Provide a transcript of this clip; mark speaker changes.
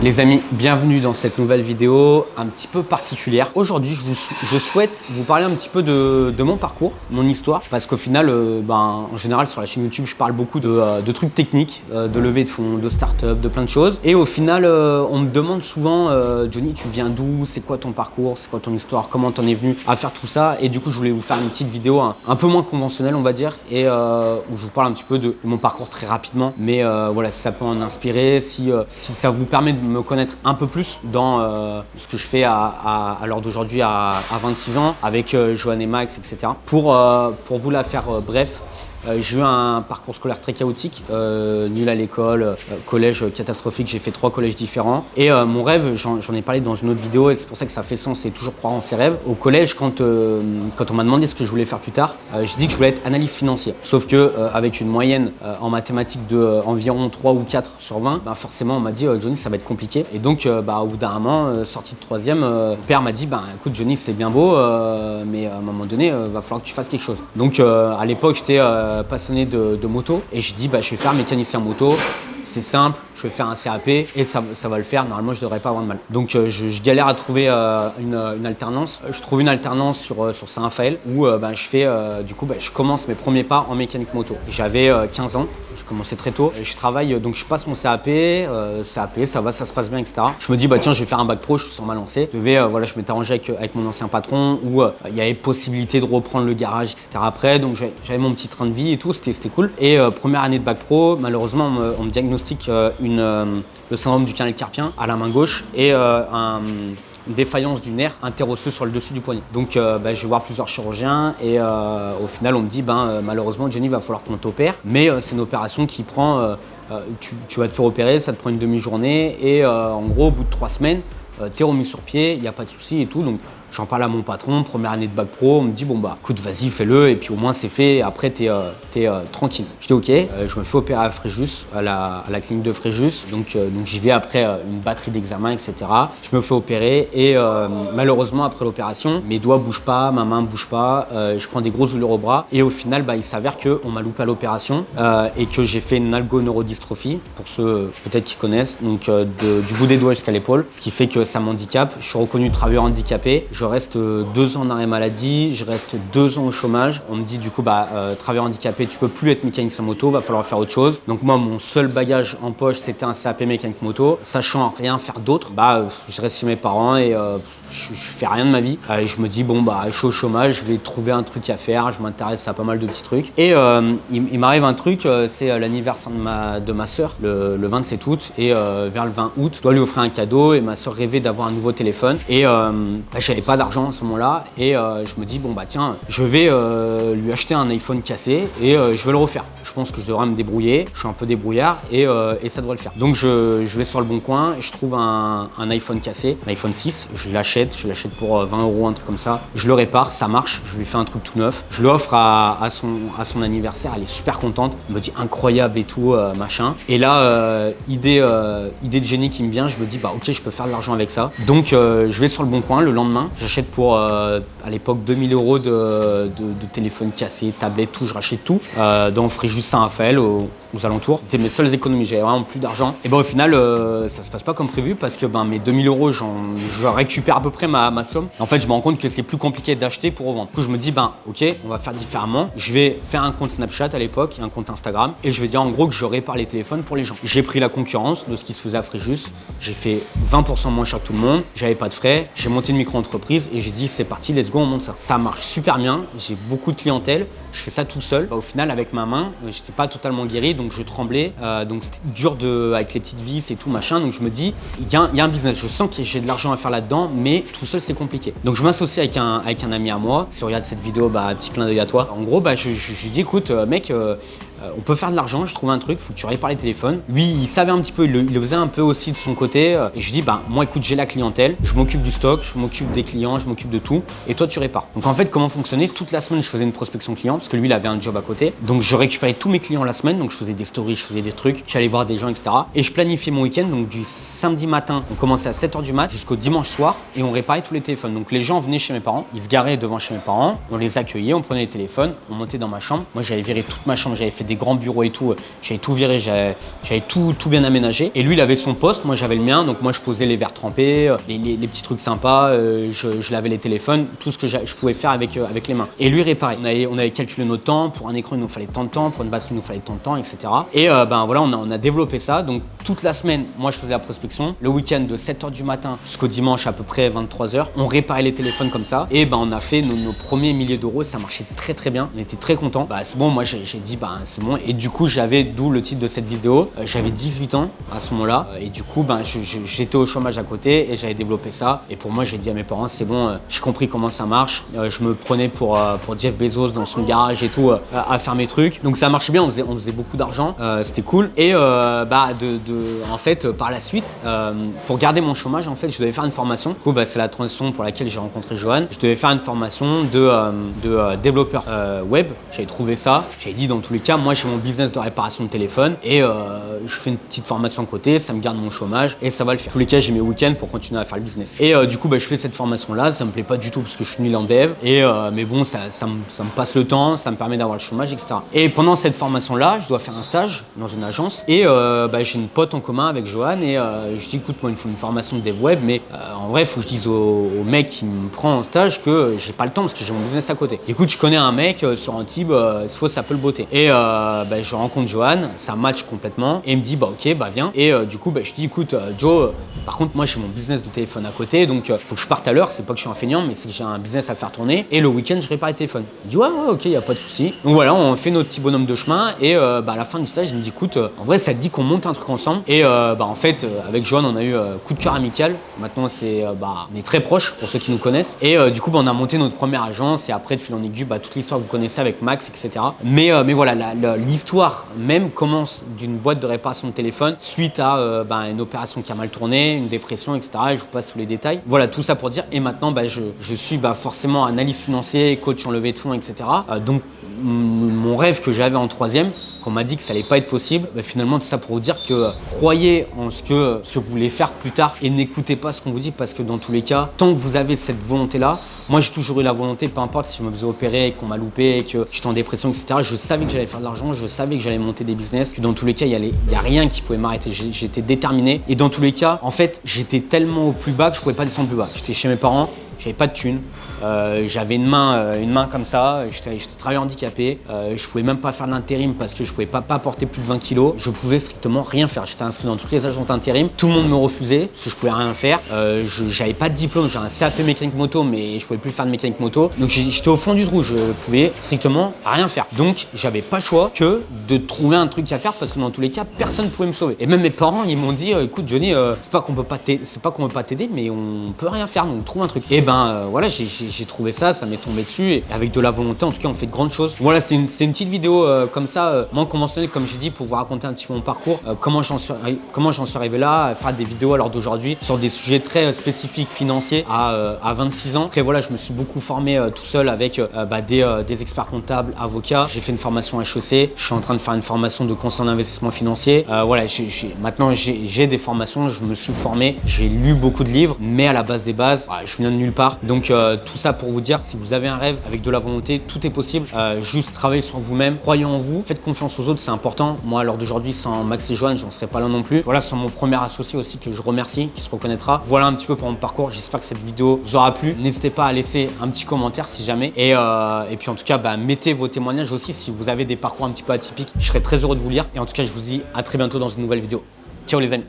Speaker 1: Les amis, bienvenue dans cette nouvelle vidéo un petit peu particulière. Aujourd'hui, je souhaite vous parler un petit peu de mon parcours, mon histoire, parce qu'au final, en général sur la chaîne YouTube, je parle beaucoup de trucs techniques, de levée de fonds, de start-up, de plein de choses. Et au final, on me demande souvent, Johnny, tu viens d'où? C'est quoi ton parcours? C'est quoi ton histoire? Comment t'en es venu à faire tout ça? Et du coup, je voulais vous faire une petite vidéo un peu moins conventionnelle, on va dire, et où je vous parle un petit peu de mon parcours très rapidement. Mais voilà, si ça peut en inspirer, si ça vous permet de me connaître un peu plus dans ce que je fais à l'heure d'aujourd'hui à 26 ans avec Johan et Max, etc. Pour vous la faire bref, j'ai eu un parcours scolaire très chaotique, nul à l'école, collège catastrophique, j'ai fait 3 collèges différents. Et mon rêve, j'en ai parlé dans une autre vidéo et c'est pour ça que ça fait sens, c'est toujours croire en ses rêves. Au collège, quand on m'a demandé ce que je voulais faire plus tard, j'ai dit que je voulais être analyste financier. Sauf que avec une moyenne en mathématiques de environ 3 ou 4 sur 20, forcément on m'a dit Johnny, ça va être compliqué. Et donc au bout d'un moment, sorti de 3e, mon père m'a dit écoute Johnny, c'est bien beau, mais à un moment donné, va falloir que tu fasses quelque chose. Donc à l'époque, j'étais passionné de moto et j'ai dit je vais faire mécanicien moto, c'est simple, je vais faire un CAP et ça va le faire, normalement je devrais pas avoir de mal. Donc je galère à trouver une alternance. Je trouve une alternance sur Saint-Raphaël où je commence mes premiers pas en mécanique moto. J'avais 15 ans, je commençais très tôt. Je travaille, donc je passe mon CAP, ça se passe bien, etc. Je me dis tiens, je vais faire un bac pro, je sens mal lancé. Je m'étais arrangé avec mon ancien patron où il y avait possibilité de reprendre le garage, etc. après. Donc j'avais mon petit train de vie et tout, c'était cool. Et première année de bac pro, malheureusement on me diagnostique le syndrome du canal carpien à la main gauche et une défaillance du nerf interosseux sur le dessus du poignet. Donc je vais voir plusieurs chirurgiens et au final on me dit malheureusement Johnny, va falloir qu'on t'opère, mais c'est une opération qui prend, tu vas te faire opérer, ça te prend une demi-journée et en gros au bout de 3 semaines, t'es remis sur pied, il n'y a pas de souci et tout. Donc j'en parle à mon patron, première année de bac pro, on me dit écoute, vas-y, fais-le et puis au moins c'est fait et après t'es tranquille. Je dis ok, je me fais opérer à Fréjus, à la clinique de Fréjus, donc j'y vais après une batterie d'examens, etc. Je me fais opérer et malheureusement après l'opération, mes doigts bougent pas, ma main bouge pas, je prends des grosses douleurs au bras et au final il s'avère qu'on m'a loupé à l'opération et que j'ai fait une algoneurodystrophie, pour ceux peut-être qui connaissent, donc du bout des doigts jusqu'à l'épaule, ce qui fait que ça m'handicape. Je suis reconnu travailleur handicapé. Je reste 2 ans en arrêt maladie, je reste 2 ans au chômage. On me dit du coup travailleur handicapé, tu peux plus être mécanicien moto, va falloir faire autre chose. Donc moi, mon seul bagage en poche, c'était un CAP mécanique moto. Sachant rien faire d'autre, je reste chez mes parents et je fais rien de ma vie. Et je me dis je suis au chômage, je vais trouver un truc à faire, je m'intéresse à pas mal de petits trucs. Et il m'arrive un truc, c'est l'anniversaire de ma soeur, le 27 août. Et vers le 20 août, je dois lui offrir un cadeau et ma soeur rêvait d'avoir un nouveau téléphone. Et j'avais pas d'argent à ce moment-là et je me dis tiens, je vais lui acheter un iPhone cassé et je vais le refaire. Je pense que je devrais me débrouiller, je suis un peu débrouillard et ça devrait le faire. Donc je vais sur le bon coin et je trouve un iPhone cassé, un iPhone 6, je l'achète pour 20 €, un truc comme ça. Je le répare, ça marche, je lui fais un truc tout neuf. Je l'offre à son anniversaire, elle est super contente, elle me dit incroyable et tout, machin. Et là, idée de génie qui me vient, je me dis ok, je peux faire de l'argent avec ça. Donc je vais sur le bon coin le lendemain, j'achète pour à l'époque 2000 € de téléphone cassé, tablette, tout, je rachète tout dans Fréjus Saint-Raphaël aux alentours. C'était mes seules économies, j'avais vraiment plus d'argent. Et au final, ça se passe pas comme prévu parce que mes 2000 €, je récupère à peu près ma somme. En fait, je me rends compte que c'est plus compliqué d'acheter pour revendre. Du coup, je me dis ok, on va faire différemment. Je vais faire un compte Snapchat à l'époque, un compte Instagram, et je vais dire en gros que je répare les téléphones pour les gens. J'ai pris la concurrence de ce qui se faisait à Fréjus. J'ai fait 20% moins cher que tout le monde. J'avais pas de frais. J'ai monté une micro-entreprise et j'ai dit c'est parti, let's go, on monte ça. Ça marche super bien. J'ai beaucoup de clientèle. Je fais ça tout seul. Au final, avec ma main, j'étais pas totalement guéri, donc je tremblais. Donc c'était dur avec les petites vis et tout machin. Donc je me dis, il y a un business. Je sens que j'ai de l'argent à faire là-dedans, mais tout seul c'est compliqué. Donc je m'associe avec un ami à moi. Si on regarde cette vidéo, petit clin d'œil à toi. En gros, je lui dis écoute, mec, on peut faire de l'argent, je trouve un truc, faut que tu répares les téléphones. Lui, il savait un petit peu, il le faisait un peu aussi de son côté. Et je lui dis, moi écoute, j'ai la clientèle, je m'occupe du stock, je m'occupe des clients, je m'occupe de tout. Et toi, tu répares. Donc en fait, comment fonctionnait? Toute la semaine, je faisais une prospection client parce que lui, il avait un job à côté. Donc je récupérais tous mes clients la semaine, donc je faisais des stories, je faisais des trucs, j'allais voir des gens, etc. Et je planifiais mon week-end, donc du samedi matin, on commençait à 7 h du mat jusqu'au dimanche soir et on réparait tous les téléphones. Donc les gens venaient chez mes parents, ils se garaient devant chez mes parents, on les accueillait, on prenait les téléphones, on montait dans ma chambre. Moi, j'avais viré toute ma chambre, j'avais fait des grands bureaux et tout. J'avais tout viré, j'avais tout bien aménagé. Et lui, il avait son poste, moi j'avais le mien. Donc moi, je posais les verres trempés, les petits trucs sympas, je lavais les téléphones, tout ce que je pouvais faire avec les mains. Et lui, réparait. On avait calculé notre temps. Pour un écran, il nous fallait tant de temps. Pour une batterie, il nous fallait tant de temps, etc. Et ben voilà, on a développé ça. Donc toute la semaine, moi, je faisais la prospection. Le week-end, de 7 h du matin jusqu'au dimanche, à peu près 23 h, on réparait les téléphones comme ça. Et ben on a fait nos premiers milliers d'euros. Ça marchait très très bien. On était très contents. Bah c'est bon, moi j'ai dit bah c'est bon. Et du coup, d'où le titre de cette vidéo, j'avais 18 ans à ce moment-là. Et du coup, ben j'étais au chômage à côté et j'avais développé ça. Et pour moi, j'ai dit à mes parents, c'est bon, j'ai compris comment ça marche. Je me prenais pour Jeff Bezos dans son garage et tout, à faire mes trucs. Donc ça marchait bien, on faisait beaucoup d'argent, c'était cool. Et en fait, par la suite, pour garder mon chômage, en fait, je devais faire une formation. Du coup, c'est la transition pour laquelle j'ai rencontré Johan. Je devais faire une formation de développeur web. J'avais trouvé ça. J'avais dit, dans tous les cas, moi, j'ai mon business de réparation de téléphone et je fais une petite formation à côté, ça me garde mon chômage et ça va le faire. Dans tous les cas, j'ai mes week-ends pour continuer à faire le business. Et du coup, je fais cette formation-là. Ça me plaît pas du tout parce que je suis nul en dev. Mais bon, ça me passe le temps, ça me permet d'avoir le chômage, etc. Et pendant cette formation-là, je dois faire un stage dans une agence et j'ai une pote en commun avec Johan et je dis, écoute, moi, il me faut une formation de dev web, mais en vrai, il faut que je dise au mec qui me prend en stage que j'ai pas le temps parce que j'ai mon business à côté. Écoute, je connais un mec sur Antibes, ça peut le botter. Et je rencontre Johan, ça match complètement et il me dit, ok, viens. Et du coup, je dis, écoute, Joe, par contre, moi, j'ai mon business de téléphone à côté, donc faut que je parte à l'heure. C'est pas que je suis un feignant, mais c'est que j'ai un business à faire tourner. Et le week-end, je répare les téléphones. Il dit, ouais, ok, y a pas de souci. Donc voilà, on fait notre petit bonhomme de chemin et à la fin du stage, il me dit, écoute, en vrai, ça te dit qu'on monte un truc ensemble. Et en fait, avec Johan, on a eu coup de cœur amical. Maintenant, on est très proches pour ceux qui nous connaissent. Et du coup, on a monté notre première agence et après, de fil en aiguille, toute l'histoire que vous connaissez avec Max, etc. Mais voilà, l'histoire même commence d'une boîte de réparation de téléphone suite à une opération qui a mal tourné, une dépression, etc. Et je vous passe tous les détails. Voilà, tout ça pour dire. Et maintenant, je suis forcément analyste financier, coach en levée de fonds, etc. Donc, mon rêve que j'avais en troisième, qu'on m'a dit que ça allait pas être possible, finalement tout ça pour vous dire que croyez en ce que vous voulez faire plus tard et n'écoutez pas ce qu'on vous dit parce que dans tous les cas, tant que vous avez cette volonté-là, moi j'ai toujours eu la volonté, peu importe si je me faisais opérer, qu'on m'a loupé, que j'étais en dépression, etc. Je savais que j'allais faire de l'argent, je savais que j'allais monter des business, que dans tous les cas, il y a rien qui pouvait m'arrêter. J'étais déterminé et dans tous les cas, en fait, j'étais tellement au plus bas que je pouvais pas descendre plus bas. J'étais chez mes parents, j'avais pas de thunes. J'avais une main comme ça, j'étais travailleur handicapé, je pouvais même pas faire de l'intérim parce que je pouvais pas porter plus de 20 kilos, je pouvais strictement rien faire. J'étais inscrit dans toutes les agences d'intérim, tout le monde me refusait parce que je pouvais rien faire, j'avais pas de diplôme, j'ai un CAP mécanique moto mais je pouvais plus faire de mécanique moto, donc j'étais au fond du trou, je pouvais strictement rien faire. Donc j'avais pas le choix que de trouver un truc à faire parce que dans tous les cas personne pouvait me sauver. Et même mes parents ils m'ont dit écoute Johnny, c'est pas qu'on peut pas t'aider mais on peut rien faire donc trouve un truc. Et voilà, j'ai trouvé ça m'est tombé dessus et avec de la volonté, en tout cas, on fait de grandes choses. Voilà, c'était une petite vidéo comme ça, moins conventionnelle, comme j'ai dit, pour vous raconter un petit peu mon parcours, comment j'en suis arrivé là, à faire des vidéos à l'heure d'aujourd'hui sur des sujets très spécifiques financiers à 26 ans. Après, voilà, je me suis beaucoup formé tout seul avec des experts comptables, avocats. J'ai fait une formation HEC. Je suis en train de faire une formation de conseil en investissement financier. Voilà, maintenant, j'ai des formations, je me suis formé, j'ai lu beaucoup de livres, mais à la base des bases, je viens de nulle part. Donc, tout ça pour vous dire, si vous avez un rêve avec de la volonté, tout est possible. Juste travaillez sur vous-même, croyez en vous, faites confiance aux autres, c'est important. Moi, à l'heure d'aujourd'hui, sans Max et Johan, j'en serais pas là non plus. Voilà, c'est mon premier associé aussi que je remercie, qui se reconnaîtra. Voilà un petit peu pour mon parcours. J'espère que cette vidéo vous aura plu. N'hésitez pas à laisser un petit commentaire si jamais. Et puis en tout cas, mettez vos témoignages aussi si vous avez des parcours un petit peu atypiques. Je serais très heureux de vous lire. Et en tout cas, je vous dis à très bientôt dans une nouvelle vidéo. Ciao les amis.